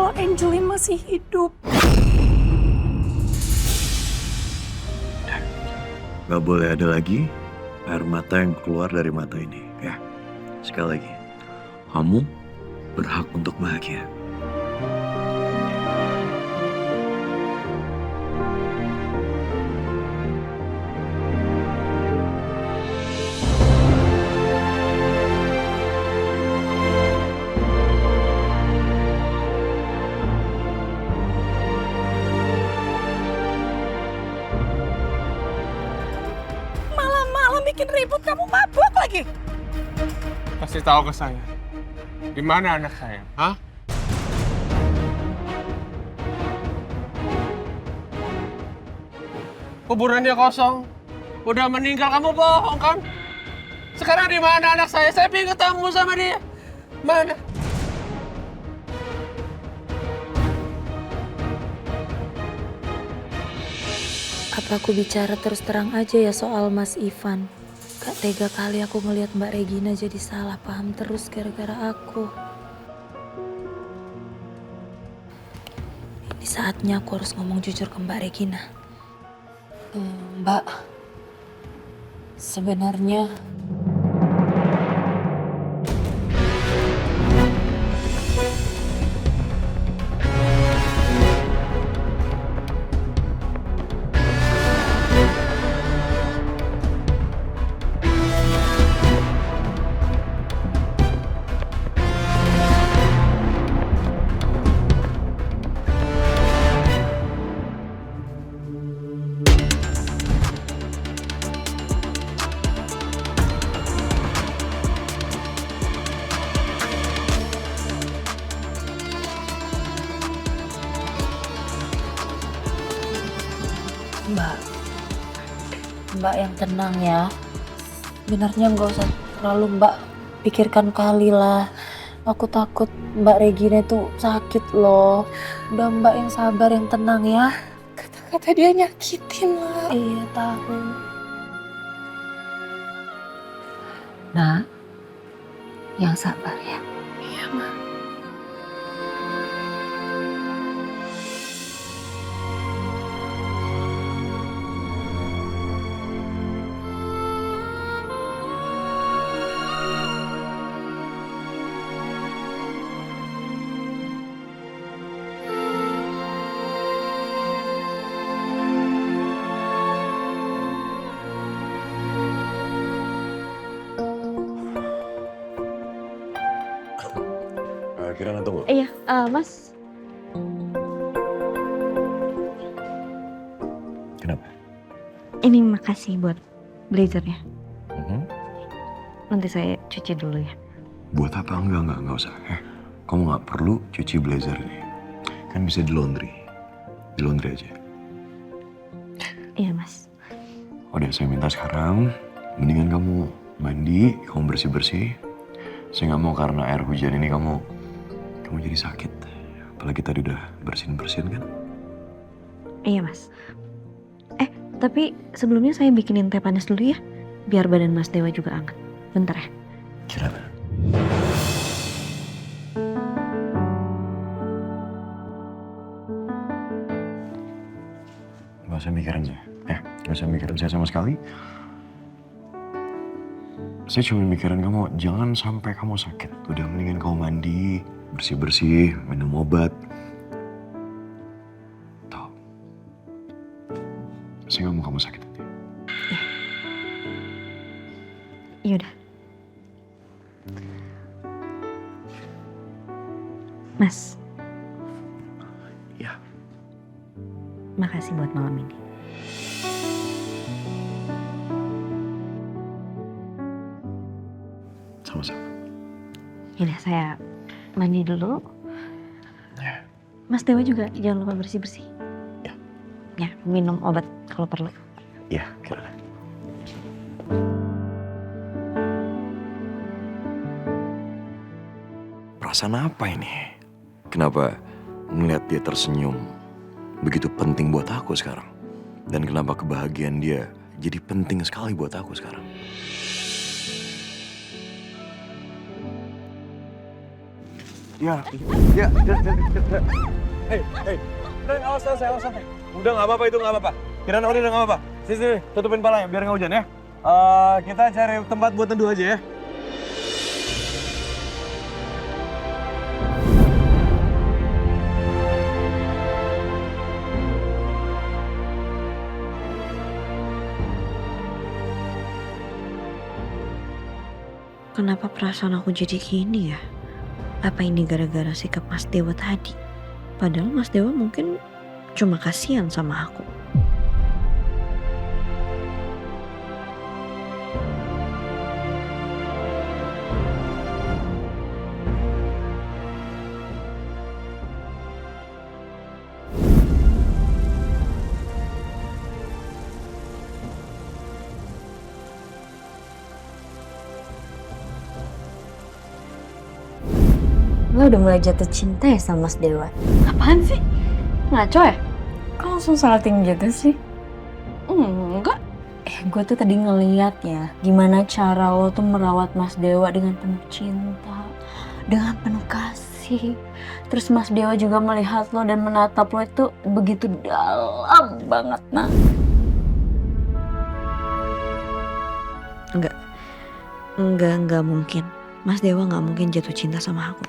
kalau Angelin masih hidup. Gak boleh ada lagi air mata yang keluar dari mata ini, ya. Sekali lagi, kamu berhak untuk bahagia. Malam-malam bikin ribut, kamu mabuk lagi. Kasih tahu ke saya, di mana anak saya? Hah? Kuburannya kosong, udah meninggal, kamu bohong kan? Sekarang di mana anak saya? Saya pengen ketemu sama dia. Mana? Apa aku bicara terus terang aja ya soal Mas Ivan? Gak tega kali aku ngelihat Mbak Regina jadi salah paham terus gara-gara aku. Ini saatnya aku harus ngomong jujur ke Mbak Regina. Mbak, sebenarnya Mbak yang tenang ya. Sebenarnya nggak usah terlalu Mbak pikirkan kali lah. Aku takut Mbak Regina itu sakit loh. Udah Mbak yang sabar, yang tenang ya. Kata-kata dia nyakitin lah. Iya tahu. Nah, yang sabar ya. Iya, Ma. Kirana tunggu. Iya, Mas. Kenapa? Ini makasih buat blazernya. Mhm. Nanti saya cuci dulu ya. Buat apa? Enggak usah. Kamu nggak perlu cuci blazer ini. Kan bisa di laundry. Di laundry aja. Iya, Mas. Udah, saya minta sekarang, mendingan kamu mandi, kamu bersih-bersih. Saya nggak mau karena air hujan ini kamu jadi sakit. Apalagi tadi udah bersihin kan? Iya, Mas. Tapi sebelumnya saya bikinin teh panas dulu ya. Biar badan Mas Dewa juga hangat. Bentar ya. Kirana. Gak usah mikirin saya. Gak usah mikirin saya sama sekali. Saya cuma mikirin kamu, jangan sampai kamu sakit. Udah mendingan kamu mandi, bersih-bersih, minum obat. Tahu. Saya gak mau kamu sakit nanti. Iya udah. Mas. Ya. Makasih buat malam ini. Sama-sama. Yaudah, saya mandi dulu. Ya. Mas Dewa juga jangan lupa bersih-bersih. Ya. Ya, minum obat kalau perlu. Ya, Kirana. Perasaan apa ini? Kenapa melihat dia tersenyum begitu penting buat aku sekarang? Dan kenapa kebahagiaan dia jadi penting sekali buat aku sekarang? Ya, Hei, Ren, awas santai. Udah nggak apa-apa itu, nggak apa-apa. Kirain udah nggak apa-apa. Sini, tutupin palanya biar nggak hujan ya. Kita cari tempat buat teduh aja ya. Kenapa perasaan aku jadi gini ya? Apa ini gara-gara sikap Mas Dewa tadi? Padahal Mas Dewa mungkin cuma kasihan sama aku. Lo udah mulai jatuh cinta ya sama Mas Dewa? Apaan sih? Ngaco ya? Kok langsung salting gitu sih? Enggak. Gue tuh tadi ngeliat ya, gimana cara lo tuh merawat Mas Dewa dengan penuh cinta, dengan penuh kasih. Terus Mas Dewa juga melihat lo dan menatap lo itu begitu dalam banget, nah. Enggak mungkin. Mas Dewa nggak mungkin jatuh cinta sama aku.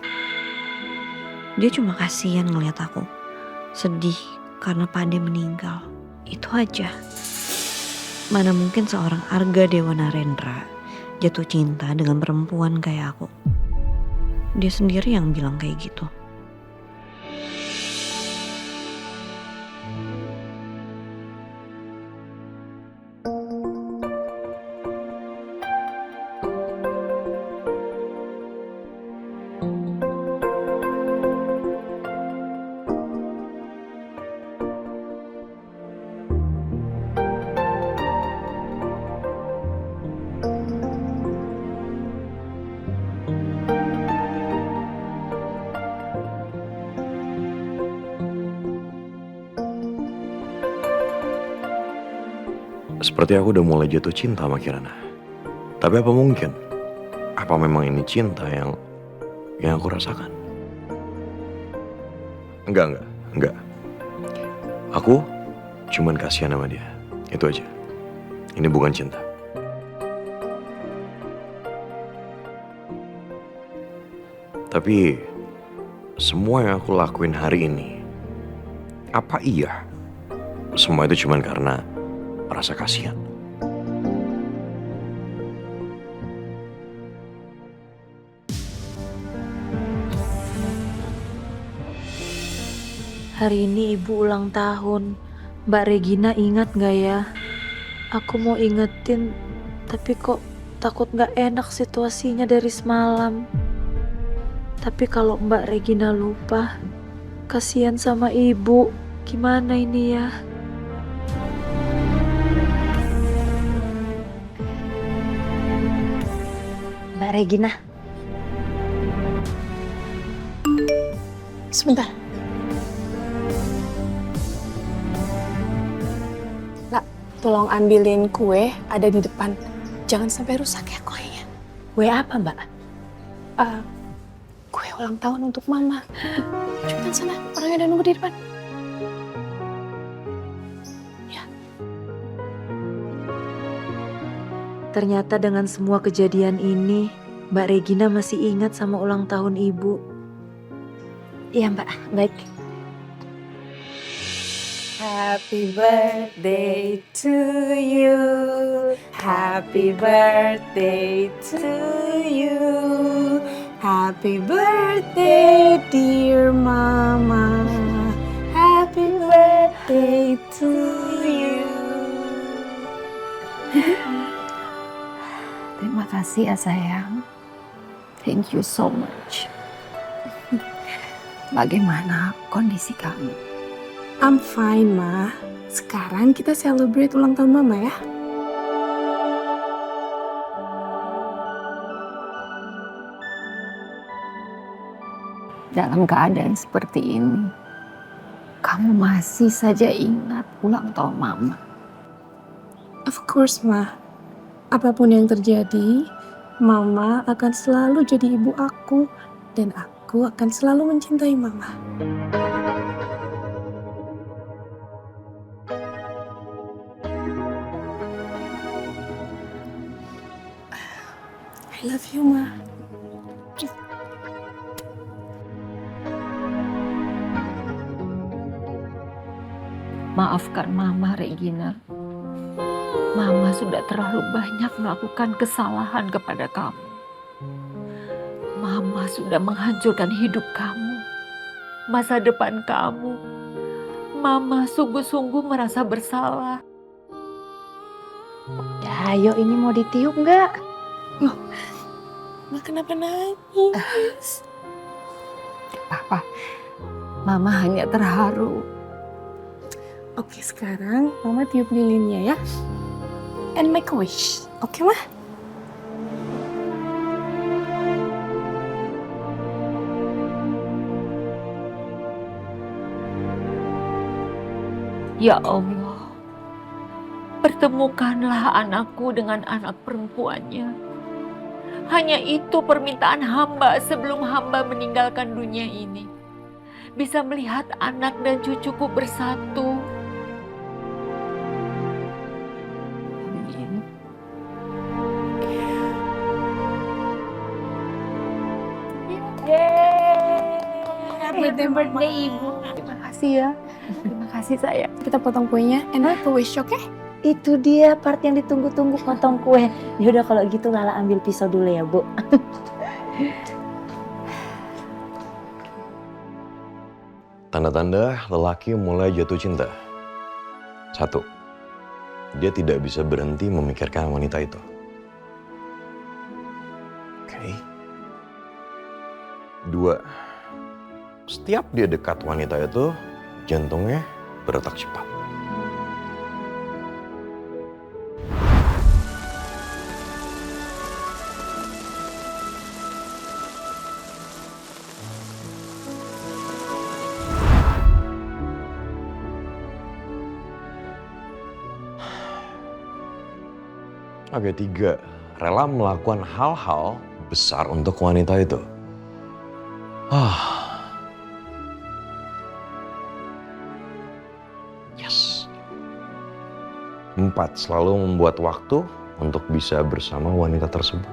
Dia cuma kasihan ngeliat aku sedih karena Pade meninggal. Itu aja. Mana mungkin seorang Arga Dewa Narendra jatuh cinta dengan perempuan kayak aku. Dia sendiri yang bilang kayak gitu. Seperti aku udah mulai jatuh cinta sama Kirana. Tapi apa mungkin? Apa memang ini cinta yang aku rasakan? Enggak. Aku cuman kasihan sama dia. Itu aja. Ini bukan cinta. Tapi semua yang aku lakuin hari ini, apa iya? Semua itu cuman karena rasa kasihan. Hari ini ibu ulang tahun. Mbak Regina ingat gak ya? Aku mau ingetin, tapi kok takut gak enak situasinya dari semalam. Tapi kalau Mbak Regina lupa, kasihan sama ibu. Gimana ini ya? Mbak Regina. Sebentar. Lah, tolong ambilin kue ada di depan. Jangan sampai rusak ya kuenya. Kue apa, Mbak? Kue ulang tahun untuk Mama. Cepetan sana, orangnya udah nunggu di depan. Ternyata dengan semua kejadian ini, Mbak Regina masih ingat sama ulang tahun ibu. Iya Mbak, baik. Happy birthday to you. Happy birthday to you. Happy birthday dear Mama. Happy birthday to you. Terima kasih ya sayang. Thank you so much. Bagaimana kondisi kamu? I'm fine, Ma. Sekarang kita celebrate ulang tahun Mama ya. Dalam keadaan seperti ini, kamu masih saja ingat ulang tahun Mama. Of course, Ma. Apapun yang terjadi, Mama akan selalu jadi ibu aku. Dan aku aku akan selalu mencintai Mama. I love you, Ma. Maafkan Mama, Regina. Mama sudah terlalu banyak melakukan kesalahan kepada kamu. Mama sudah menghancurkan hidup kamu, masa depan kamu. Mama sungguh-sungguh merasa bersalah. Ya, ayo ini mau ditiup nggak? Ma kenapa nangis? Apa? Mama hanya terharu. Oke, sekarang Mama tiup lilinnya ya. And make a wish. Oke, Ma? Ya Allah, pertemukanlah anakku dengan anak perempuannya. Hanya itu permintaan hamba sebelum hamba meninggalkan dunia ini. Bisa melihat anak dan cucuku bersatu. Amin. Happy birthday, Ibu. Terima kasih ya. Terima kasih sayang. Kita potong kuenya and make a wish, oke? Itu dia part yang ditunggu-tunggu, potong kue. Yaudah kalau gitu Lala ambil pisau dulu ya, Bu. Tanda-tanda lelaki mulai jatuh cinta. 1. Dia tidak bisa berhenti memikirkan wanita itu. Oke. 2. Setiap dia dekat wanita itu, jantungnya berdetak cepat. Oke, 3. Rela melakukan hal-hal besar untuk wanita itu. Yes. 4. Selalu membuat waktu untuk bisa bersama wanita tersebut.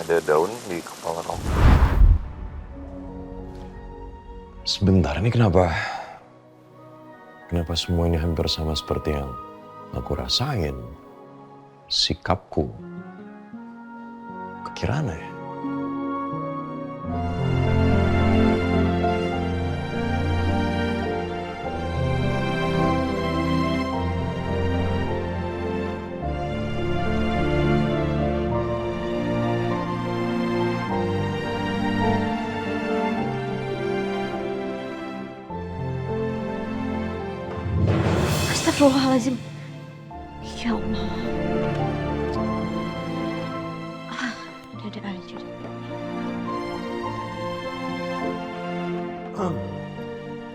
Ada daun di kepala kamu. Sebentar, ini kenapa semua ini hampir sama seperti yang aku rasain? Sikapku ke Kirana ya? Astagfirullahaladzim. Ya Allah. Ada aja.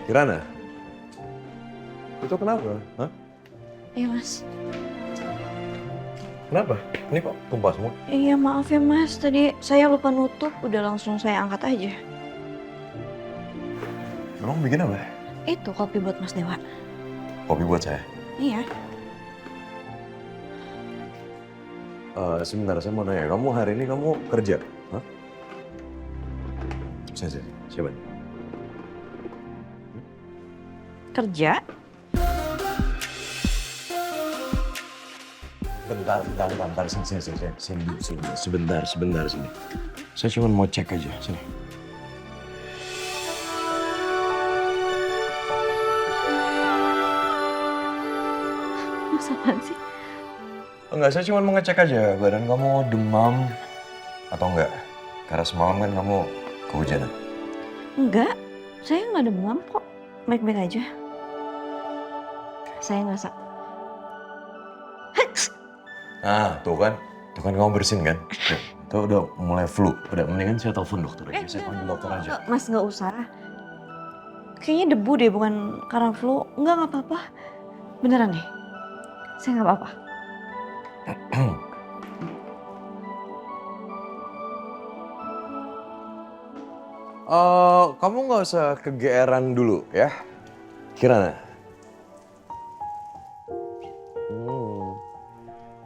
Kirana? Itu kenapa? Hah? Iya Mas. Kenapa? Ini kok tumpah semua? Iya maaf ya Mas, tadi saya lupa nutup, udah langsung saya angkat aja. Emang bikin apa? Itu kopi buat Mas Dewa. Kopi buat saya? Iya. Sebentar, saya mau nanya. Kamu hari ini kamu kerja? Hah? Siapa? Kerja? Bentar. Sini. Sebentar, sini. Saya cuma mau cek aja, sini. Mas apaan sih? Enggak, saya cuma mau ngecek aja badan kamu demam atau enggak. Karena semalam kan kamu kehujanan. Enggak, saya nggak demam kok. Baik-baik aja. Saya nggak Tuh kan kamu bersin kan? Tuh udah mulai flu. Udah mendingan saya telepon dokter aja. Saya panggil dokter aja. Mas nggak usah. kayaknya debu deh, bukan karena flu. Enggak apa-apa. Beneran deh. Saya nggak apa-apa. Kamu nggak usah kegeeran dulu ya, Kirana.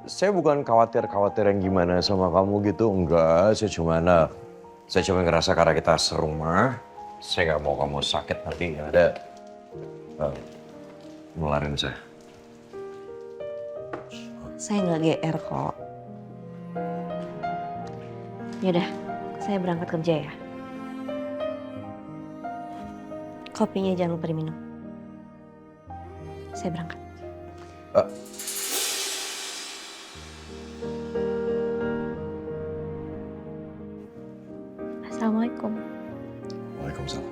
Saya bukan khawatir yang gimana sama kamu gitu, enggak. Saya cuma ngerasa karena kita serumah, saya nggak mau kamu sakit nanti yang ada nularin saya. Saya nggak GR kok. Yaudah, saya berangkat kerja ya. Kopinya jangan lupa diminum. Saya berangkat. Assalamualaikum. Waalaikumsalam.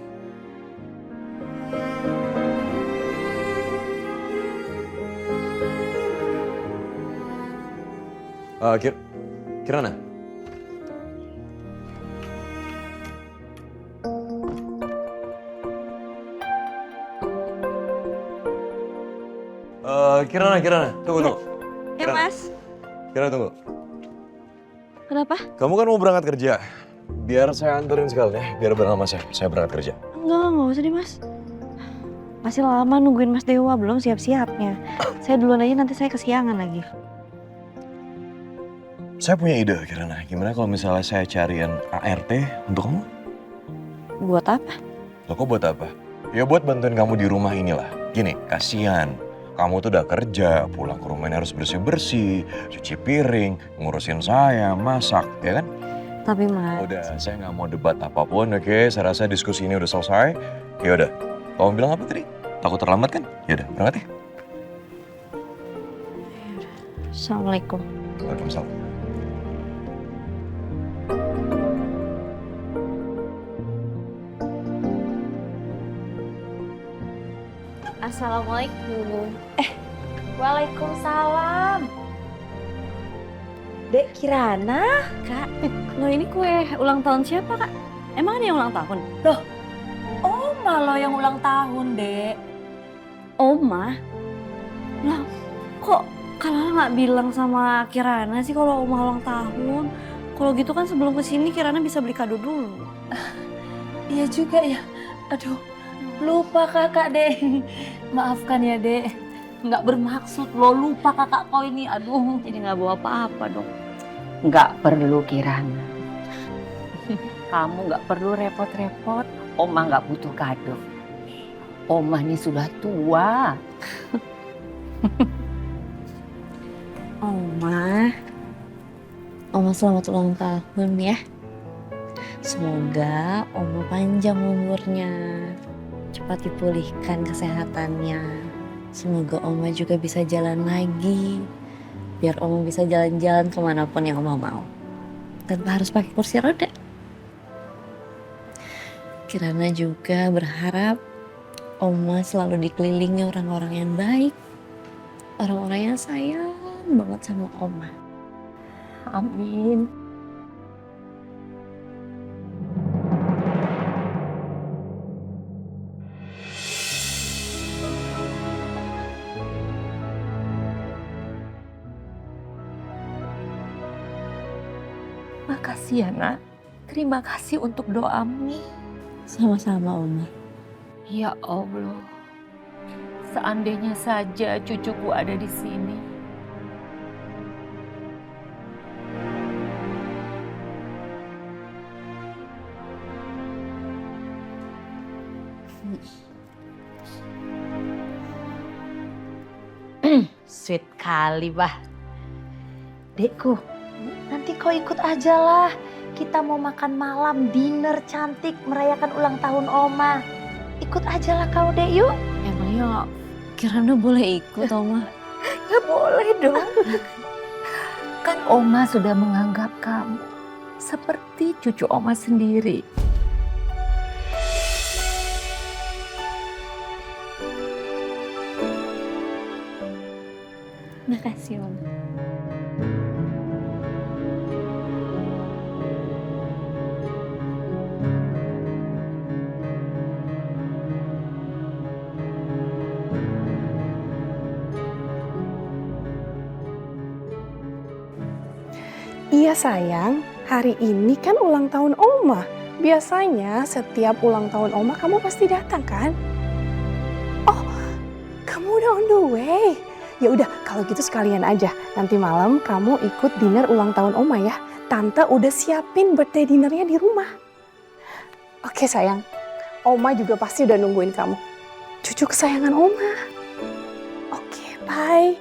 Kirana. Kirana, tunggu. Ya Mas, Kirana tunggu. kenapa? Kamu kan mau berangkat kerja. Biar saya anterin sekalian ya, biar bareng sama saya berangkat kerja. Enggak usah deh Mas. Masih lama nungguin Mas Dewa, belum siap-siapnya. Saya duluan aja, nanti saya kesiangan lagi. Saya punya ide, Kirana. Gimana kalau misalnya saya cariin ART untuk kamu? Buat apa? Loh, kok buat apa? Ya buat bantuin kamu di rumah inilah. Gini, kasihan. Kamu tuh udah kerja, pulang ke rumah ini harus bersih-bersih, cuci piring, ngurusin saya, masak, ya kan? Tapi Mas... Udah, saya nggak mau debat apapun, oke? Saya rasa diskusi ini udah selesai. Ya udah, kamu bilang apa tadi? Takut terlambat kan? Ya udah, berangkat ya. Assalamualaikum. Waalaikumsalam. Assalamualaikum. Waalaikumsalam. Dek Kirana? Kak, lo ini kue ulang tahun siapa Kak? Emang ada yang ulang tahun? Oma lo yang ulang tahun, Dek. Oma? Lah, kok Kalala nggak bilang sama Kirana sih kalau Oma ulang tahun? Kalau gitu kan sebelum kesini Kirana bisa beli kado dulu. Iya juga ya. Aduh, lupa kakak, Dek. Maafkan ya, Dek. Nggak bermaksud lo, lupa kakak kau ini. Aduh. Jadi nggak bawa apa-apa dong. Nggak perlu Kirana. Kamu nggak perlu repot-repot. Oma nggak butuh kado. Oma ini sudah tua. Oma selamat ulang tahun ya. Semoga Oma panjang umurnya, cepat dipulihkan kesehatannya. Semoga Oma juga bisa jalan lagi, biar Oma bisa jalan-jalan kemanapun yang Oma mau, tanpa harus pakai kursi roda. Kirana juga berharap Oma selalu dikelilingi orang-orang yang baik, orang-orang yang sayang banget sama Oma. Amin. Makasih ya nak. Terima kasih untuk doamu. Sama-sama Oma. Ya Allah. Seandainya saja cucuku ada di sini. Sweet kali, Bah. Dekku, nanti kau ikut aja lah. Kita mau makan malam, dinner cantik, merayakan ulang tahun Oma. Ikut aja lah kau, Dek, yuk. Emangnya Kirana boleh ikut Oma? Ya boleh dong. Kan Oma sudah menganggap kamu seperti cucu Oma sendiri. Makasih Oma. Iya sayang, hari ini kan ulang tahun Oma. Biasanya setiap ulang tahun Oma kamu pasti datang kan? Oh, kamu udah on the way. Ya udah, kalau gitu sekalian aja. Nanti malam kamu ikut dinner ulang tahun Oma ya. Tante udah siapin birthday dinnernya di rumah. Oke sayang, Oma juga pasti udah nungguin kamu. Cucu kesayangan Oma. Oke, bye.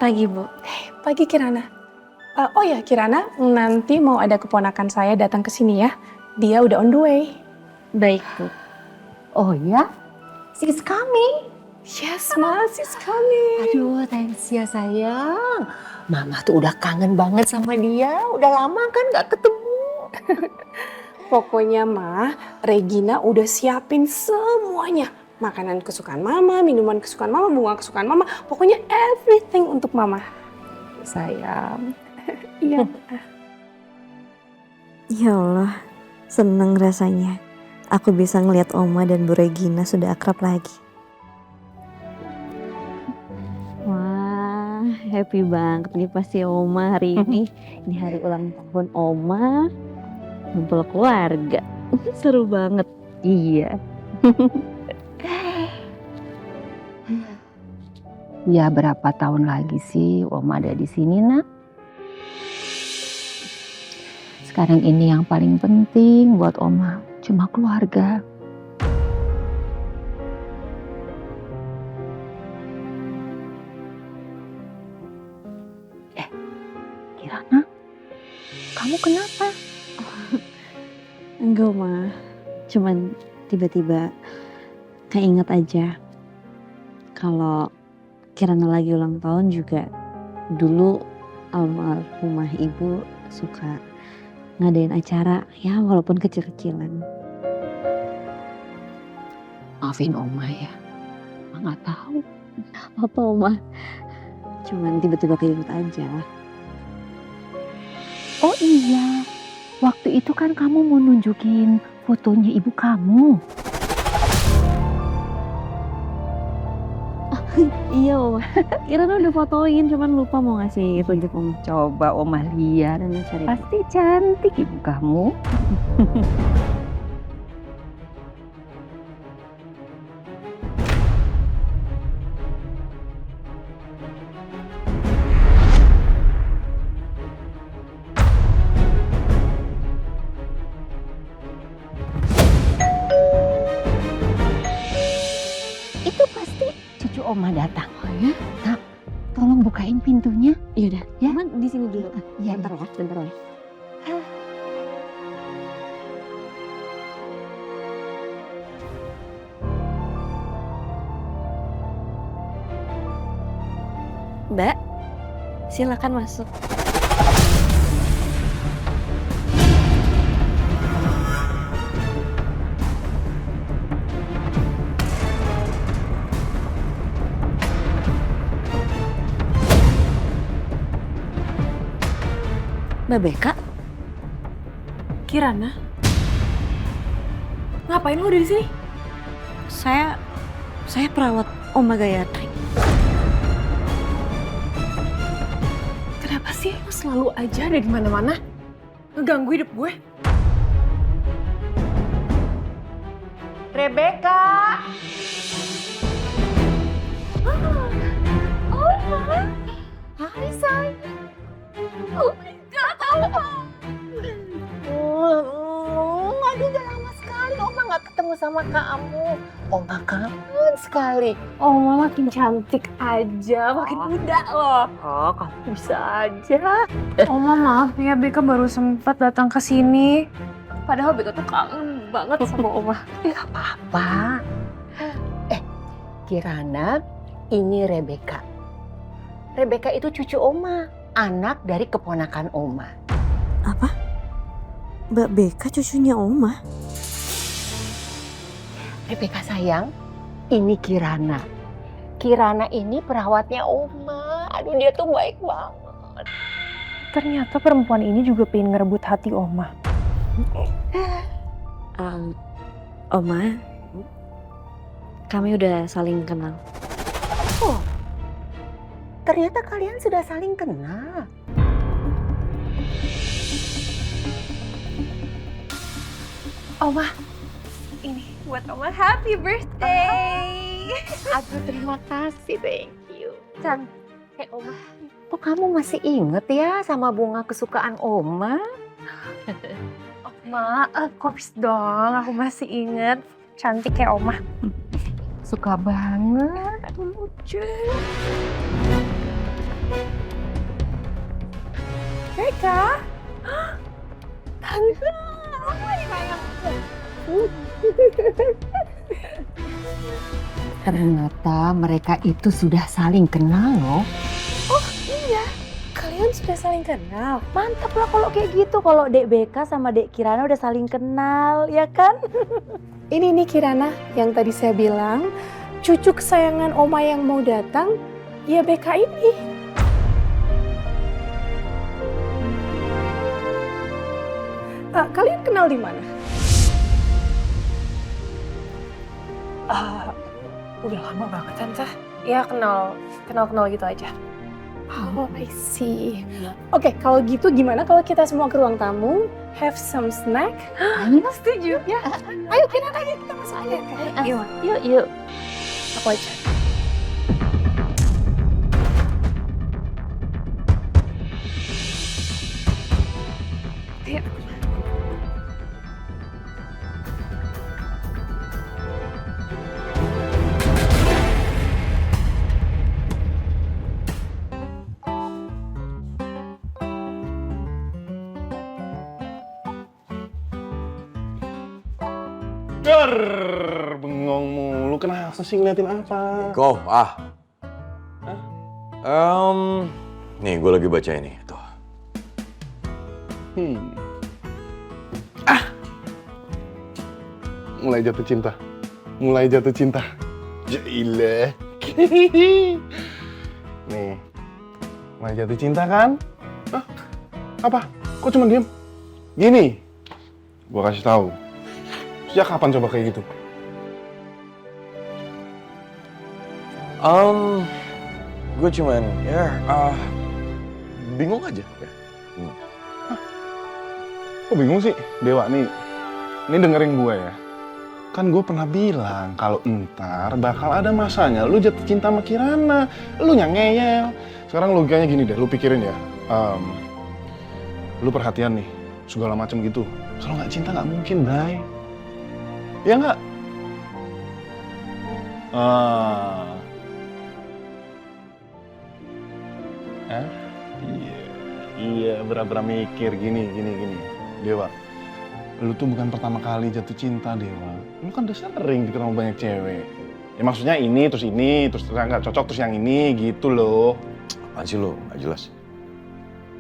Pagi, Bu. Pagi Kirana. Oh ya Kirana, nanti mau ada keponakan saya datang ke sini ya. Dia udah on the way. Baik, Bu. Oh ya? She's coming. Yes, Mas, is coming. Aduh, thanks ya sayang. Mama tuh udah kangen banget sama dia. Udah lama kan gak ketemu. Pokoknya Regina udah siapin semuanya. Makanan kesukaan Mama, minuman kesukaan Mama, bunga kesukaan Mama. Pokoknya everything untuk Mama. Sayang. Iya. Ya Allah, seneng rasanya. Aku bisa ngelihat Oma dan Bu Regina sudah akrab lagi. Wah, happy banget nih pasti Oma hari ini. Ini hari ulang tahun Oma. Ngumpul keluarga. Seru banget. Iya. Ya berapa tahun lagi sih Oma ada di sini nak? Sekarang ini yang paling penting buat Oma cuma keluarga. Kirana, kamu kenapa? Enggak, Ma. Cuman tiba-tiba keinget aja. Kalau Kirana lagi ulang tahun juga, dulu almarhumah ibu suka ngadain acara ya walaupun kecil-kecilan. Maafin Oma ya, Oma nggak tahu. Apa Oma? Cuman tiba-tiba keinget aja. Oh iya, waktu itu kan kamu mau nunjukin fotonya ibu kamu. Iya Oma, Kirana udah fotoin cuman lupa mau ngasih tunjuk Oma. Coba Oma lihat, Kirana cari. pasti cantik ibu kamu. Itu pasti cucu Oma datang. Oh ya? Nak, tolong bukain pintunya. Iya udah. Ya. Oma di sini dulu. Iya, Bentar ya, bentar ya. Mbak, silakan masuk. Mbak Beka, Kirana? Ngapain lu di sini? saya perawat Oma Gayatri. Kenapa sih lu selalu aja ada di mana-mana? Ngeganggu hidup gue? Rebecca. Hai sayang. Oh my God, Oma. Aduh udah lama sekali Oma gak ketemu sama kamu. Oma kangen sekali. Oma makin cantik aja, makin muda loh. Oh, kamu bisa aja. Oma maaf ya, Beka baru sempat datang ke sini. Padahal Beka tuh kangen banget sama Oma. Gak apa-apa. Kirana, ini Rebecca. Rebecca itu cucu Oma, anak dari keponakan Oma. Apa? Mbak Beka cucunya Oma? Rebecca sayang, ini Kirana. Kirana ini perawatnya Oma. Aduh dia tuh baik banget. Ternyata perempuan ini juga pengen ngerebut hati Oma. Oma, kami udah saling kenal. ternyata kalian sudah saling kenal. Oma, ini buat Oma, happy birthday. Aduh, terima kasih, thank you. Oma, kok kamu masih inget ya sama bunga kesukaan Oma? Oma, of course dong, aku masih inget. Cantik kayak Oma. Suka banget, aduh lucu. Mereka? Tante, oh my God. Ternyata mereka itu sudah saling kenal loh. Oh iya, kalian sudah saling kenal. Mantap lah kalau kayak gitu. Kalau Dek Beka sama Dek Kirana udah saling kenal, ya kan? Ini nih Kirana, yang tadi saya bilang, cucu kesayangan Oma yang mau datang, ya Beka ini. Kalian kenal di mana? Udah lama banget Tante. Ya kenal gitu aja. Oh, I see. Oke, kalau gitu gimana kalau kita semua ke ruang tamu, have some snack? Setuju ya? Ayo Kirana, ayo kita masuk aja. Yuk. Aku aja. Ayo. Bengong mulu, kenapa sih ngeliatin apa? Kau, nih gue lagi baca ini, tuh. Mulai jatuh cinta. Jailah. Nih, mulai jatuh cinta kan? Hah? Apa? Kok cuma diem? Gini, gue kasih tahu. Sejak kapan coba kayak gitu? Gue cuman, bingung aja. Ya. Kok bingung sih? Dewa nih, ini dengerin gue ya. Kan gue pernah bilang kalau ntar bakal ada masanya lu jatuh cinta sama Kirana. Lu yang ngeyel. Sekarang logikanya gini deh, lu pikirin ya. Lu perhatian nih, segala macam gitu. Kalau nggak cinta nggak mungkin, Bray. Iya nggak? Iya, berat-berat mikir gini. Dewa, lu tuh bukan pertama kali jatuh cinta, Dewa. Lu kan udah sering deket sama banyak cewek. Ya maksudnya ini, terus nggak cocok, terus yang ini, gitu loh. Apaan sih lo? Gak jelas.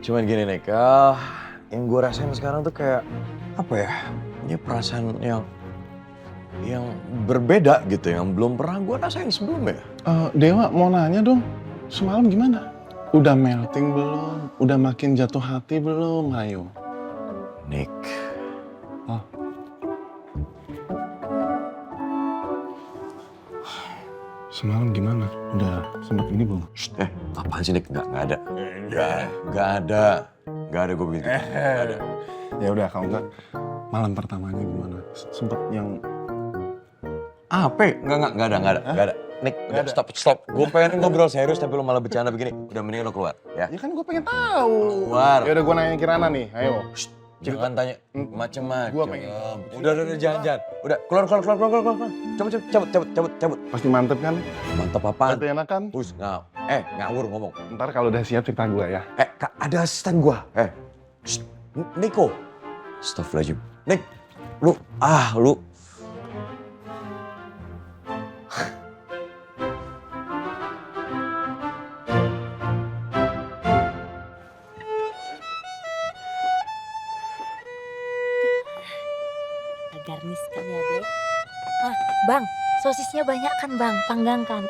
Cuman gini, Nek, yang gue rasain sekarang tuh kayak, apa ya? Ini perasaan yang berbeda gitu, yang belum pernah gue rasain sebelumnya. Dewa, mau nanya dong, semalam gimana? Udah melting belum? Udah makin jatuh hati belum? Ayo. Nick. Semalam gimana? Udah sempet ini belum? Apaan sih, Nick? Gak ada. Gak ada gue begitu. Gak ada. Ya udah, kalau enggak, malam pertamanya gimana? Sempet yang... Apa? Gak ada. Nick, udah stop. Gue pengen ngobrol serius tapi lo malah bercanda begini. Udah mending lo keluar, ya. Ya kan gue pengen tahu. Keluar. Ya udah, gue nanya Kirana nih, ayo. Jangan tanya macem-macem. Gua pengen. Udah, jangan. Udah, keluar. Cabut. Pasti mantep kan? Mantap apaan? Pasti enak kan? Terus, ngawur ngomong. Ntar kalau udah siap cerita gue ya. Kak, ada asisten gua. Niko. Astagfirullahaladzim. Nick, lu. Garnis kan ya, Dek. Bang, sosisnya banyak kan, Bang? Panggang kan?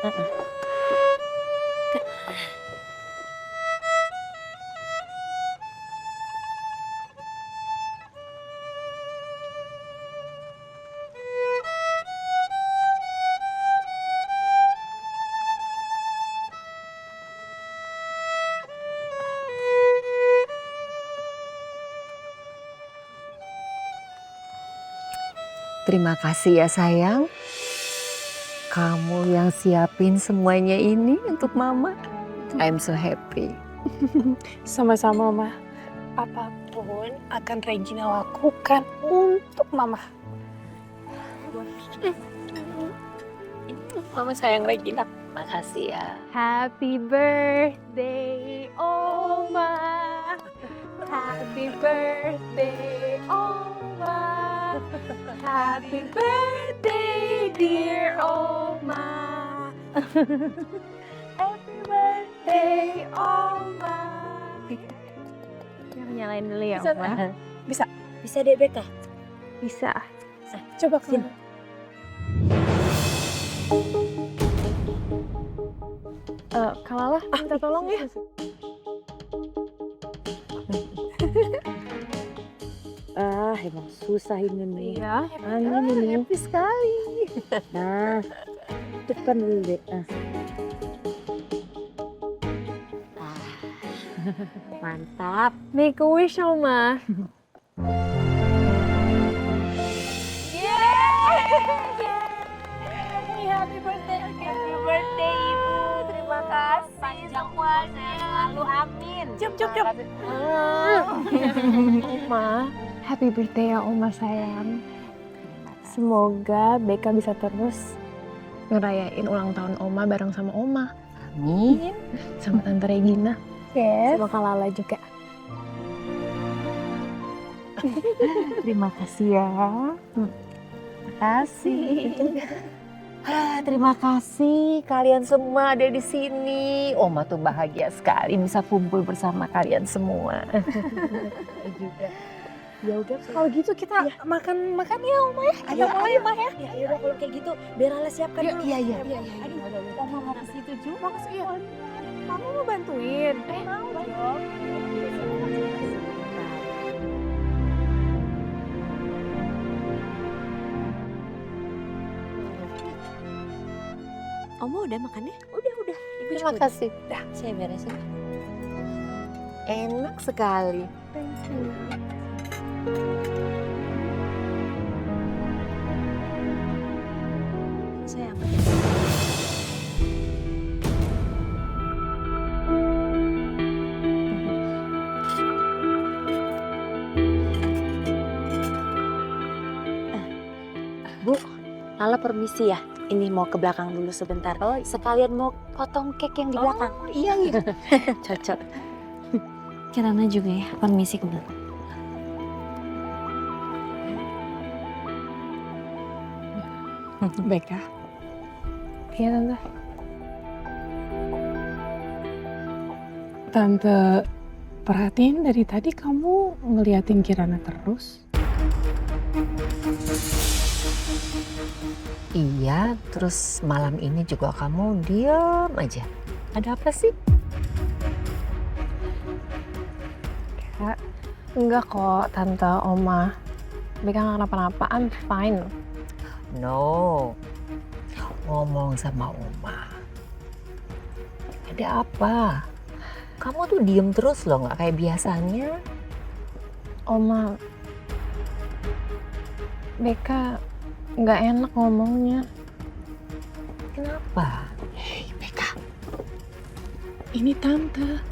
terima kasih ya sayang. Kamu yang siapin semuanya ini untuk Mama. I'm so happy. Sama-sama, Ma. Apapun akan Regina lakukan untuk Mama. Mama sayang Regina. Makasih ya. Happy birthday, Oma. Happy birthday, Oma. Happy birthday, dear Oma. Happy birthday, Oma. Nyalain dulu ya, Bisa, Oma. Bisa. Bisa deh Beka. Bisa. Coba Sin. kamu. Kalala, minta tolong ya. Emang susah ini nih. Iya. Ini Happy sekali. Nah, depan dulu deh. Mantap. Make a wish, Oma. Happy birthday Ibu. Terima kasih semuanya. Selalu amin. Jom. Oma, happy birthday ya Oma sayang. Semoga Beka bisa terus ngerayain ulang tahun Oma bareng sama Oma. Amin. Sama Tante Regina. Sama Kak Lala juga. Terima kasih ya. Terima kasih. Terima kasih kalian semua ada di sini. Oma tuh bahagia sekali bisa kumpul bersama kalian semua. Ya udah, kalau gitu kita makan ya Oma ya. Ayo mulai Oma ya. Ya udah kalau kayak gitu, biar Ale siapkan dulu. Iya. Aduh, Oma mau ke situ juga. Iya. Mama mau bantuin. Mau dong. Oma udah makan ya? Udah. Ibu Terima juga kasih. udah. Saya beresin. Enak sekali. Sayang. Bu, Lala permisi ya. Ini mau ke belakang dulu sebentar. Sekalian mau potong cake yang di belakang. Iya. Cocok. Kirana juga ya, permisi ke belakang. Beka. Iya Tante. Tante perhatiin dari tadi kamu ngeliatin Kirana terus. Iya, terus malam ini juga kamu diam aja. Ada apa sih? Enggak kok Tante, Oma. Beka nggak kenapa-napa, I'm fine. No, ngomong sama Oma. Ada apa? Kamu tuh diem terus loh, nggak kayak biasanya. Oma, Beka nggak enak ngomongnya. Kenapa? Hei Beka, ini Tante.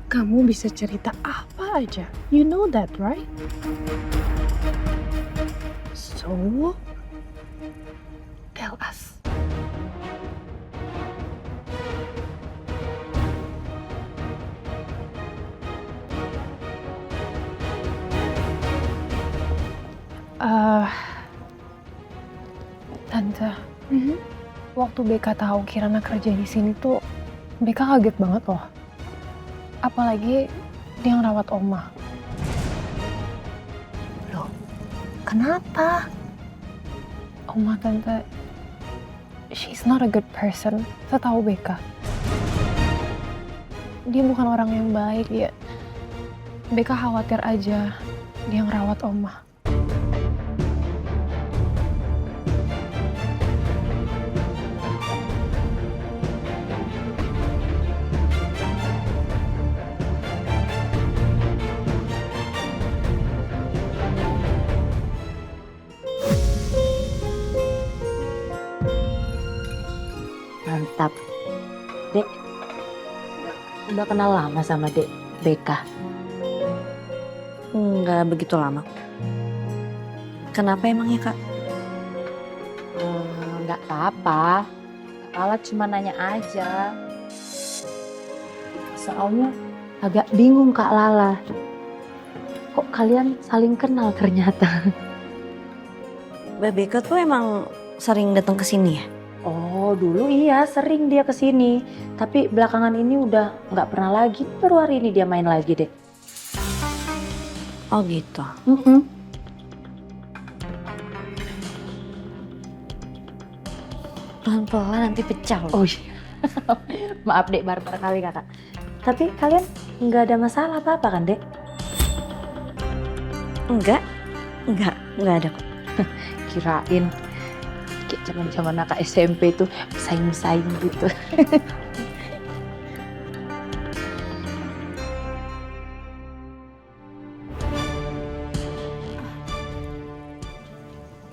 Kamu bisa cerita apa aja. You know that, right? So, tell us. Tante, waktu Beka tahu Kirana kerja di sini tuh, Beka kaget banget loh. Apalagi dia ngerawat Oma. Loh, kenapa? Oma Tante, she's not a good person. Setahu Beka. Dia bukan orang yang baik, ya. Beka khawatir aja dia ngerawat Oma. Mantap. Dek, udah kenal lama sama Dek Beka? Nggak begitu lama. Kenapa emangnya Kak? Nggak apa-apa. Lala cuma nanya aja. Soalnya agak bingung Kak Lala. Kok kalian saling kenal ternyata? Mbak Beka tuh emang sering datang ke sini ya? Oh, dulu iya sering dia kesini. Tapi belakangan ini udah nggak pernah lagi. Baru hari ini dia main lagi deh. Oh gitu. Pelan-pelan nanti pecah loh. Oh iya. Maaf Dek, barbar kali Kakak. Tapi kalian nggak ada masalah apa-apa kan Dek? Enggak ada kok. Kirain kayak zaman-zaman anak SMP tuh saing-saing gitu.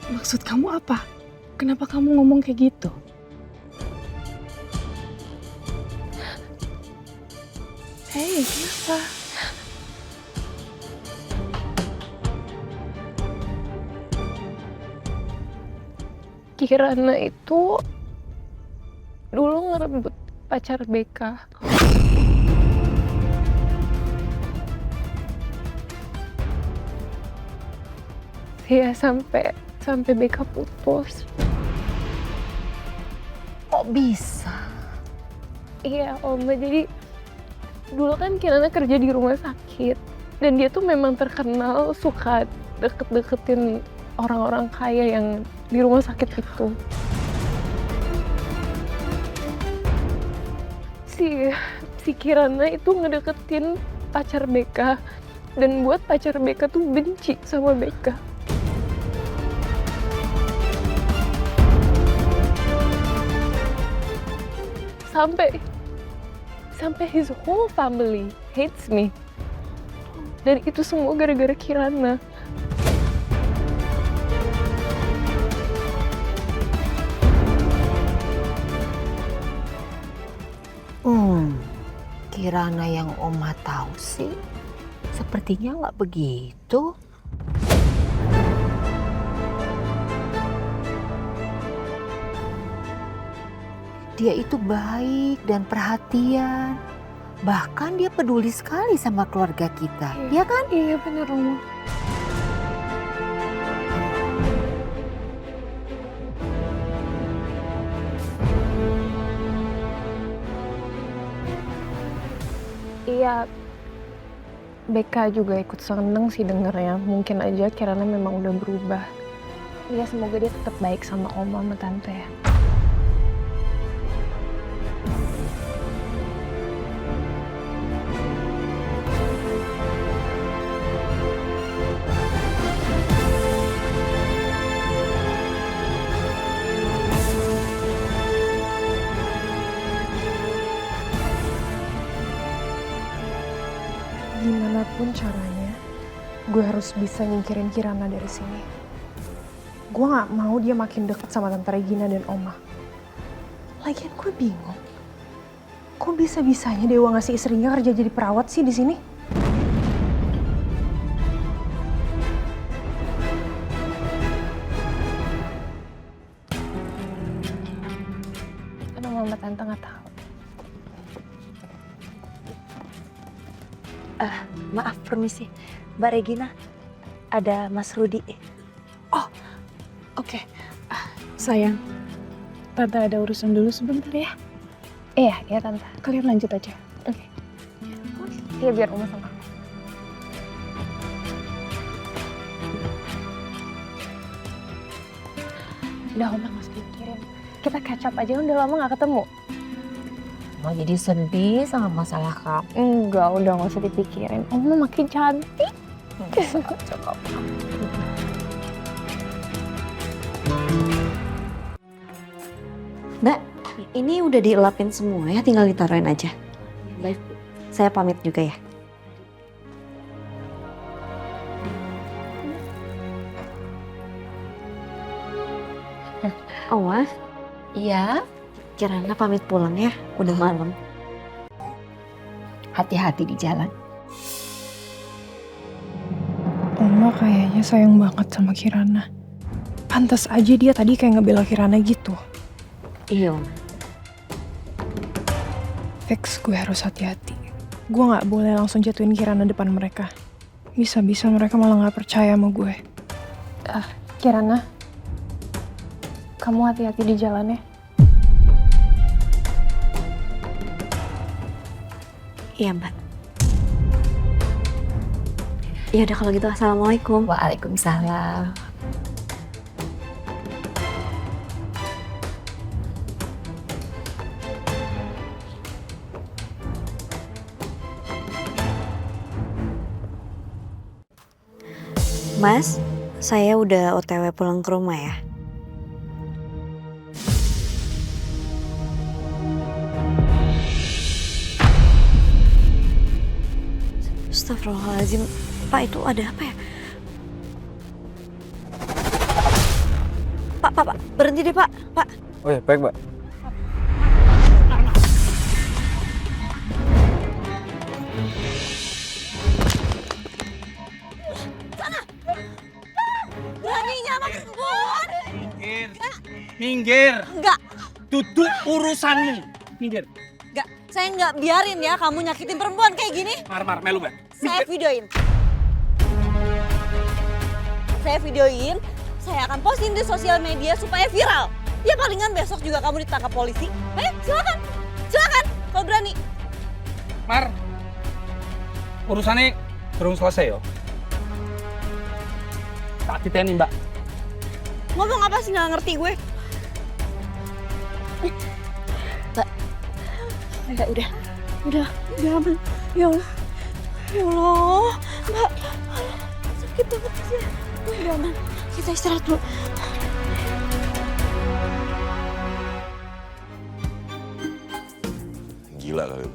Maksud kamu apa? Kenapa kamu ngomong kayak gitu? Hei, kenapa? Kirana itu dulu ngerebut pacar Beka. Ya sampai Beka putus. Kok bisa? Iya Oma, jadi dulu kan Kirana kerja di rumah sakit. Dan dia tuh memang terkenal suka deket-deketin orang-orang kaya yang di rumah sakit itu. Si Kirana itu ngedeketin pacar Beka. Dan buat pacar Beka tuh benci sama Beka. Sampai his whole family hates me. Dan itu semua gara-gara Kirana. Kirana yang Oma tahu sih, sepertinya nggak begitu. Dia itu baik dan perhatian. Bahkan dia peduli sekali sama keluarga kita, ya kan? Iya bener Oma. Iya, Beka juga ikut seneng sih dengernya. Mungkin aja Kirana memang udah berubah. Ya semoga dia tetap baik sama Oma sama Tante ya. Gimana pun caranya, gue harus bisa nyingkirin Kirana dari sini. Gue gak mau dia makin deket sama Tante Regina dan Oma. Lagian gue bingung. Kok bisa-bisanya Dewa ngasih istrinya kerja jadi perawat sih di sini? Karena Mama Tante gak tahu. Maaf, permisi. Mbak Regina, ada Mas Rudi. Oke. Sayang, Tante ada urusan dulu sebentar ya. Iya Tante. Kalian lanjut aja. Oke. Iya biar Oma sama aku. Udah Oma nggak usah pikirin. Kita catch up aja, udah lama nggak ketemu. Oma jadi sedih sama masalah kamu. Enggak, udah nggak usah dipikirin. Oma makin cantik. Cakep. Mbak, ini udah dielapin semua ya, tinggal ditaruhin aja. Baik, saya pamit juga ya. Oma, Iya. Kirana pamit pulang ya, udah malam. Hati-hati di jalan. Oma kayaknya sayang banget sama Kirana. Pantas aja dia tadi kayak ngebela Kirana gitu. Iya, Oma. Fix gue harus hati-hati. Gue gak boleh langsung jatuhin Kirana depan mereka. Bisa-bisa mereka malah gak percaya sama gue. Kirana, kamu hati-hati di jalan ya. Iya, Mbak. Ya udah kalau gitu, assalamualaikum. Waalaikumsalam. Mas, saya udah OTW pulang ke rumah ya. Astagfirullahaladzim, Pak, itu ada apa ya? Pak, berhenti deh, Pak. Oh ya, baik, Mbak. Beraninya sama perempuan. Minggir. Enggak, Duduk urusanmu. Minggir. enggak. Saya nggak biarin ya kamu nyakitin perempuan kayak gini. Mar, melu, Mbak. Saya videoin. Saya akan posting di sosial media supaya viral. Ya palingan besok juga kamu ditangkap polisi. Silakan. Kalau berani. Mar, urusannya belum selesai yo. Tak titeni, Mbak. Ngomong apa sih, nggak ngerti gue. Mbak. Udah aman. Ya Allah, Mbak. Sakit banget sih. Udah aman. Kita istirahat dulu. Gila kali lu.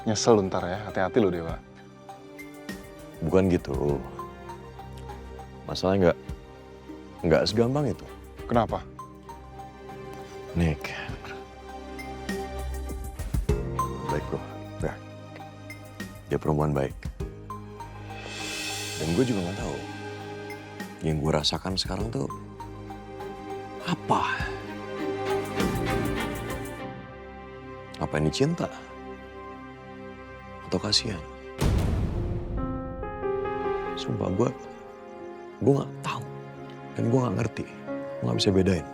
Nyesel lu ntar ya, hati-hati lu Dewa. Bukan gitu. Masalahnya nggak segampang itu. Kenapa? Nick. Baik bro. Ya. Dia perempuan baik. Dan gue juga nggak tahu. Yang gue rasakan sekarang tuh apa? Apa ini cinta? Atau kasihan? Sumpah gue nggak tahu. Dan gue nggak ngerti. Gue nggak bisa bedain.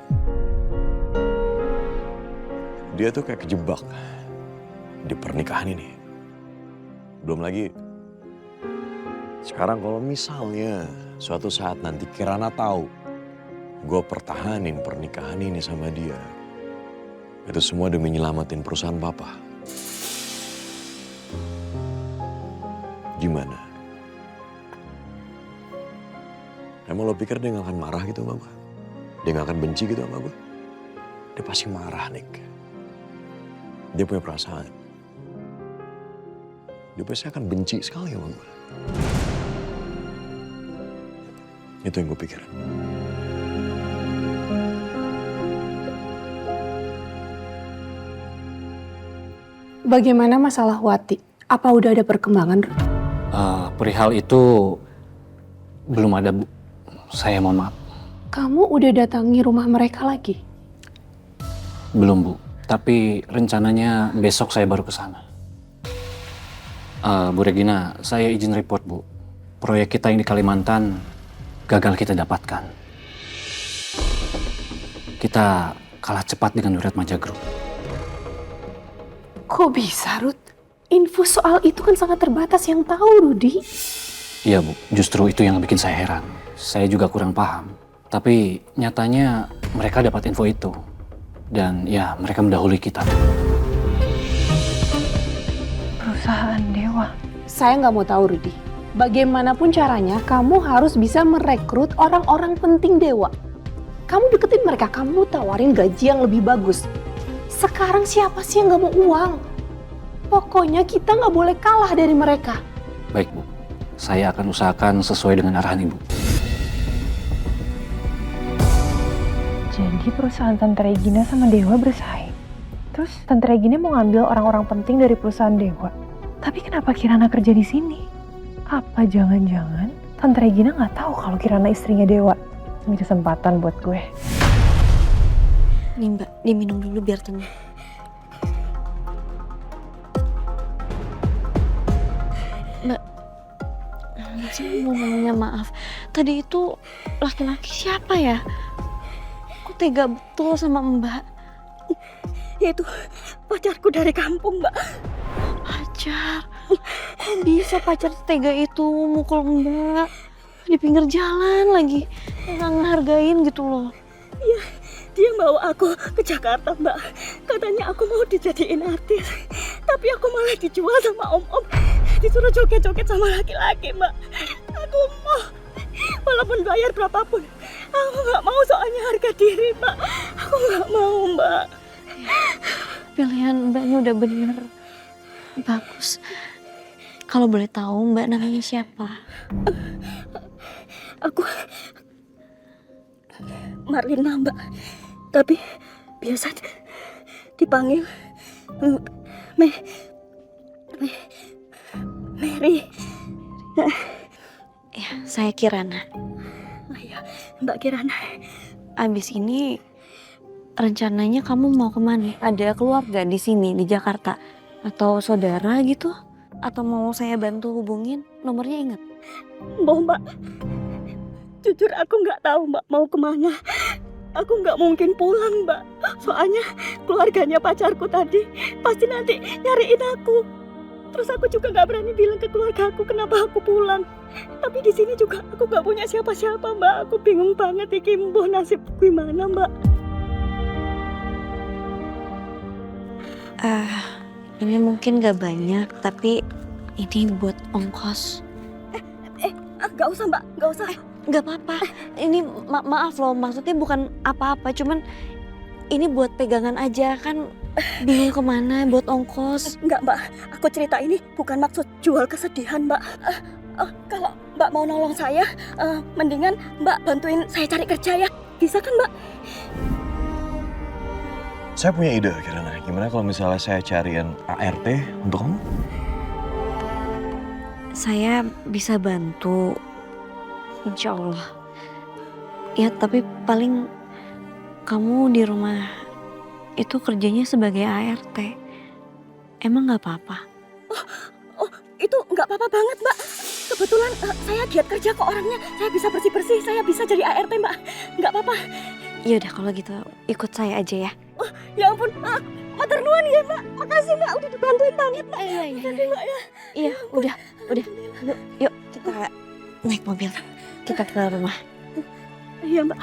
Dia tuh kayak kejebak di pernikahan ini. Belum lagi sekarang kalau misalnya suatu saat nanti Kirana tahu gue pertahanin pernikahan ini sama dia. Itu semua demi nyelamatin perusahaan papa. Gimana? Emang lo pikir dia gak akan marah gitu sama gue? Dia gak akan benci gitu sama gue? Dia pasti marah, Nick. Dia punya perasaan. Dia pasti akan benci sekali sama gue. Itu yang gue pikirin. Bagaimana masalah Wati? Apa udah ada perkembangan? Perihal itu belum ada, Bu. Saya mohon maaf. Kamu udah datangi rumah mereka lagi? Belum, Bu. Tapi rencananya besok saya baru ke sana. Bu Regina, saya izin report, Bu. Proyek kita yang di Kalimantan gagal kita dapatkan. Kita kalah cepat dengan Wiratmaja Group. Kok bisa, Ruth? Info soal itu kan sangat terbatas, yang tahu Rudi. Iya, Bu. Justru itu yang bikin saya heran. Saya juga kurang paham. Tapi nyatanya mereka dapat info itu. Dan ya, mereka mendahului kita. Perusahaan Dewa. Saya nggak mau tahu, Rudi. Bagaimanapun caranya, kamu harus bisa merekrut orang-orang penting Dewa. Kamu deketin mereka, kamu tawarin gaji yang lebih bagus. Sekarang siapa sih yang nggak mau uang? Pokoknya kita nggak boleh kalah dari mereka. Baik, Bu. Saya akan usahakan sesuai dengan arahan Ibu. Jadi perusahaan Tante Regina sama Dewa bersaing? Terus Tante Regina mau ngambil orang-orang penting dari perusahaan Dewa. Tapi kenapa Kirana kerja di sini? Apa jangan-jangan Tante Regina nggak tahu kalau Kirana istrinya Dewa? Ini kesempatan buat gue. Nih Mbak, diminum dulu biar tenang. Mbak, saya mau ngomongnya maaf. Tadi itu laki-laki siapa ya? Kok tega betul sama Mbak? Itu pacarku dari kampung, Mbak. Pacar? Kok bisa pacar tega itu mukul Mbak? Di pinggir jalan lagi. Nggak ngehargain gitu loh. Iya, dia bawa aku ke Jakarta, Mbak. Katanya aku mau dijadiin artis. Tapi aku malah dijual sama om-om. Disuruh joget-joget sama laki-laki, Mbak. Aku mau, walaupun bayar berapapun. Aku nggak mau, soalnya harga diri, Mbak. Aku nggak mau, Mbak. Pilihan Mbaknya udah bener. Bagus. Kalau boleh tahu Mbak namanya siapa? Aku Marlina, Mbak. Tapi biasa dipanggil Mary. Ya, saya Kirana. Iya, Mbak Kirana. Abis ini rencananya kamu mau kemana? Ada keluarga di sini di Jakarta? Atau saudara gitu? Atau mau saya bantu hubungin? Nomornya ingat? Mau, Mbak. Jujur aku nggak tahu, Mbak, mau kemana. Aku nggak mungkin pulang, Mbak. Soalnya keluarganya pacarku tadi pasti nanti nyariin aku. Terus aku juga nggak berani bilang ke keluarga aku kenapa aku pulang. Tapi di sini juga aku nggak punya siapa-siapa, Mbak. Aku bingung banget iki mbuh nasib gimana, Mbak. Ini mungkin gak banyak, tapi ini buat ongkos. Nggak usah, Mbak, nggak usah. Gak apa-apa. Ini maaf loh, maksudnya bukan apa-apa, cuman ini buat pegangan aja kan. Bingung kemana buat ongkos. Enggak, Mbak, aku cerita ini bukan maksud jual kesedihan, Mbak. Kalau Mbak mau nolong saya, mendingan Mbak bantuin saya cari kerja ya. Bisa kan, Mbak? Saya punya ide, Kirana. Gimana kalau misalnya saya cariin ART untuk kamu? Saya bisa bantu, insya Allah. Ya, tapi paling kamu di rumah itu kerjanya sebagai ART. Emang gak apa-apa? Oh, itu nggak apa-apa banget, Mbak. Kebetulan saya giat kerja kok orangnya. Saya bisa bersih-bersih, saya bisa jadi ART, Mbak. Nggak apa-apa. Yaudah kalau gitu ikut saya aja ya. Oh, ya ampun, matur nuwun ya, Mbak. Makasih, Mbak, udah dibantuin banget, Mbak. Iya. Makasih, Mbak, ya. Iya, udah. Yuk kita naik mobil. Kita ke rumah. Iya, Mbak.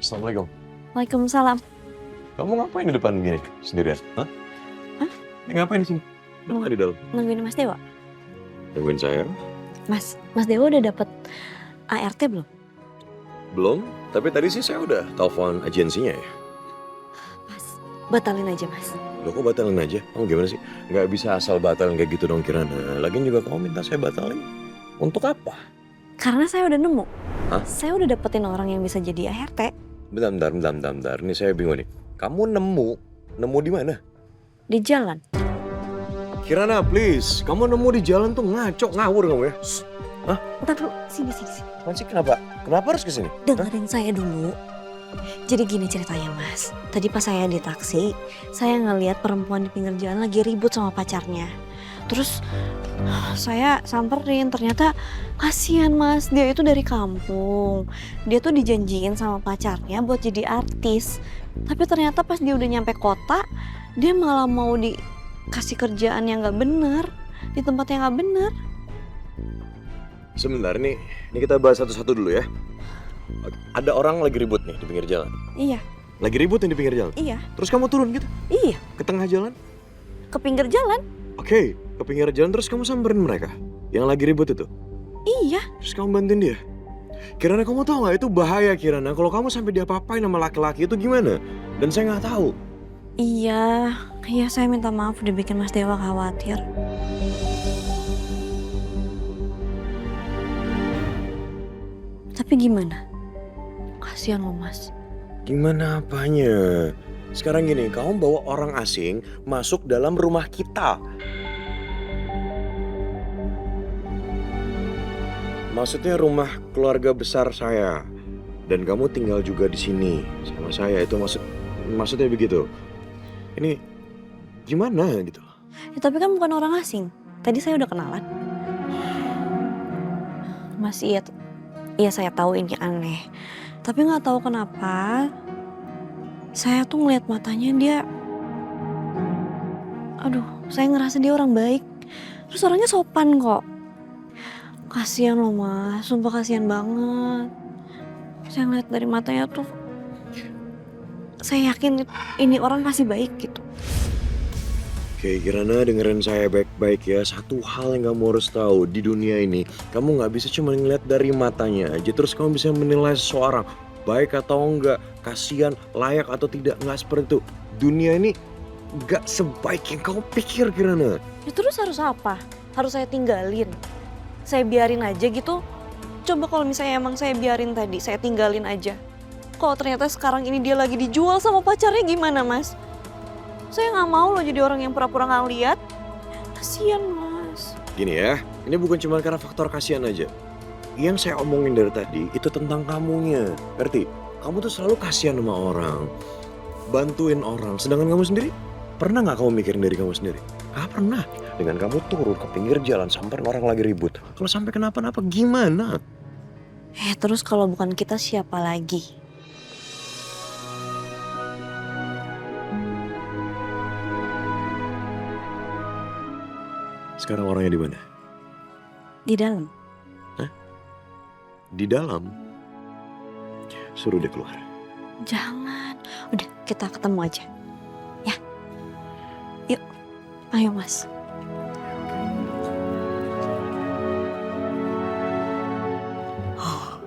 Assalamualaikum. Waalaikumsalam. Kamu ngapain di depan gini sendirian? Hah? Ngapain di sini? Kenapa di dalam? Nungguin Mas Dewa. Nungguin saya? Mas Dewa udah dapet ART belum? Belum, tapi tadi sih saya udah telepon agensinya ya. Mas, batalin aja Mas. Loh kok batalin aja? Kamu gimana sih? Nggak bisa asal batalin kayak gitu dong Kirana. Lagian juga kamu minta saya batalin. Untuk apa? Karena saya udah nemu. Hah? Saya udah dapetin orang yang bisa jadi ART. Bentar. Ini saya bingung nih. Kamu nemu di mana? Di jalan. Kirana, please. Kamu nemu di jalan tuh ngaco, ngawur kamu ya. Hah? Bentar dulu, sini. Masih kenapa? Kenapa harus kesini? Dengerin saya dulu. Jadi gini ceritanya Mas. Tadi pas saya di taksi, saya ngeliat perempuan di pinggir jalan lagi ribut sama pacarnya. Terus saya samperin, ternyata kasihan Mas, dia itu dari kampung. Dia tuh dijanjiin sama pacarnya buat jadi artis. Tapi ternyata pas dia udah nyampe kota, dia malah mau dikasih kerjaan yang gak bener, di tempat yang gak bener. Sebentar nih, ini kita bahas satu-satu dulu ya. Ada orang lagi ribut nih di pinggir jalan. Iya. Lagi ribut nih di pinggir jalan? Iya. Terus kamu turun gitu? Iya. Ke tengah jalan? Ke pinggir jalan? Oke, ke pinggir jalan terus kamu samperin mereka yang lagi ribut itu? Iya. Terus kamu bantuin dia? Kirana, kamu tahu nggak itu bahaya, Kirana. Kalau kamu sampai diapa-apain sama laki-laki itu gimana? Dan saya nggak tahu. Iya, saya minta maaf udah bikin Mas Dewa khawatir. Tapi gimana? Kasihan loh Mas. Gimana apanya? Sekarang gini, kamu bawa orang asing masuk dalam rumah kita. Maksudnya rumah keluarga besar saya. Dan kamu tinggal juga di sini sama saya. Itu maksudnya begitu. Ini gimana gitu? Ya, tapi kan bukan orang asing. Tadi saya udah kenalan. Mas, iya saya tahu ini aneh. Tapi nggak tahu kenapa saya tuh ngeliat matanya dia, aduh, saya ngerasa dia orang baik. Terus orangnya sopan kok. Kasihan loh Mas, sumpah kasihan banget. Saya ngeliat dari matanya tuh, saya yakin ini orang pasti baik gitu. Oke, Kirana, dengerin saya baik-baik ya. Satu hal yang kamu harus tahu di dunia ini, kamu nggak bisa cuma ngeliat dari matanya aja terus kamu bisa menilai seseorang baik atau enggak, kasihan, layak atau tidak. Nggak seperti itu. Dunia ini nggak sebaik yang kamu pikir, Kirana. Ya terus harus apa? Harus saya tinggalin? Saya biarin aja gitu? Coba kalau misalnya emang saya biarin tadi, saya tinggalin aja. Kalau ternyata sekarang ini dia lagi dijual sama pacarnya gimana Mas? Saya nggak mau loh jadi orang yang pura-pura nggak lihat. Kasian Mas. Gini ya, ini bukan cuma karena faktor kasihan aja. Yang saya omongin dari tadi itu tentang kamunya. Ngerti? Kamu tuh selalu kasihan sama orang, bantuin orang. Sedangkan kamu sendiri, pernah nggak kamu mikirin diri kamu sendiri? Nggak pernah. Dengan kamu turun ke pinggir jalan sampai orang lagi ribut. Kalau sampai kenapa-napa gimana? Terus kalau bukan kita siapa lagi? Sekarang orangnya di mana? Di dalam. Hah? Di dalam? Suruh dia keluar. Jangan. Udah, kita ketemu aja. Ya. Yuk. Ayo Mas. Oh,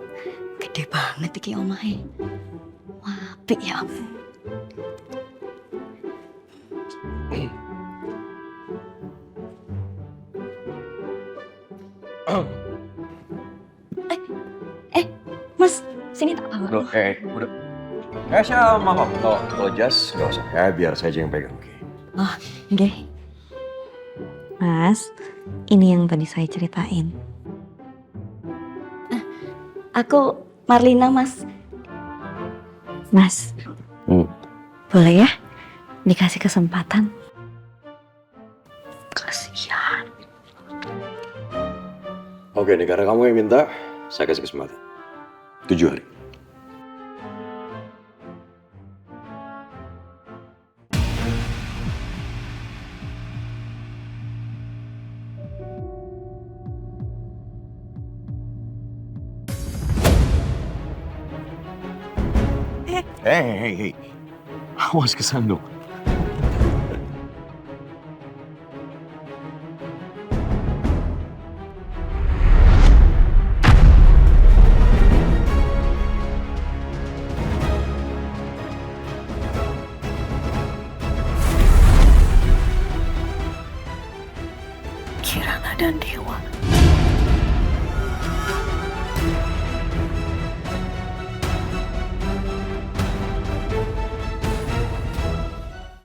gede banget iki omahe. Apik ya ampun. Mas, sini tak bawa. Loh, udah. Sama Papa. Kalau jas nggak usah. Ya, biar saya aja yang pegang. Oke. Oh, oke. Mas, ini yang tadi saya ceritain. Aku Marlina, Mas. Mas, boleh ya dikasih kesempatan? Kasihan. Oke nih, karena kamu yang minta, saya kasih kesempatan. 7 hari. Hei. Awas kesandung. Kirana dan Dewa.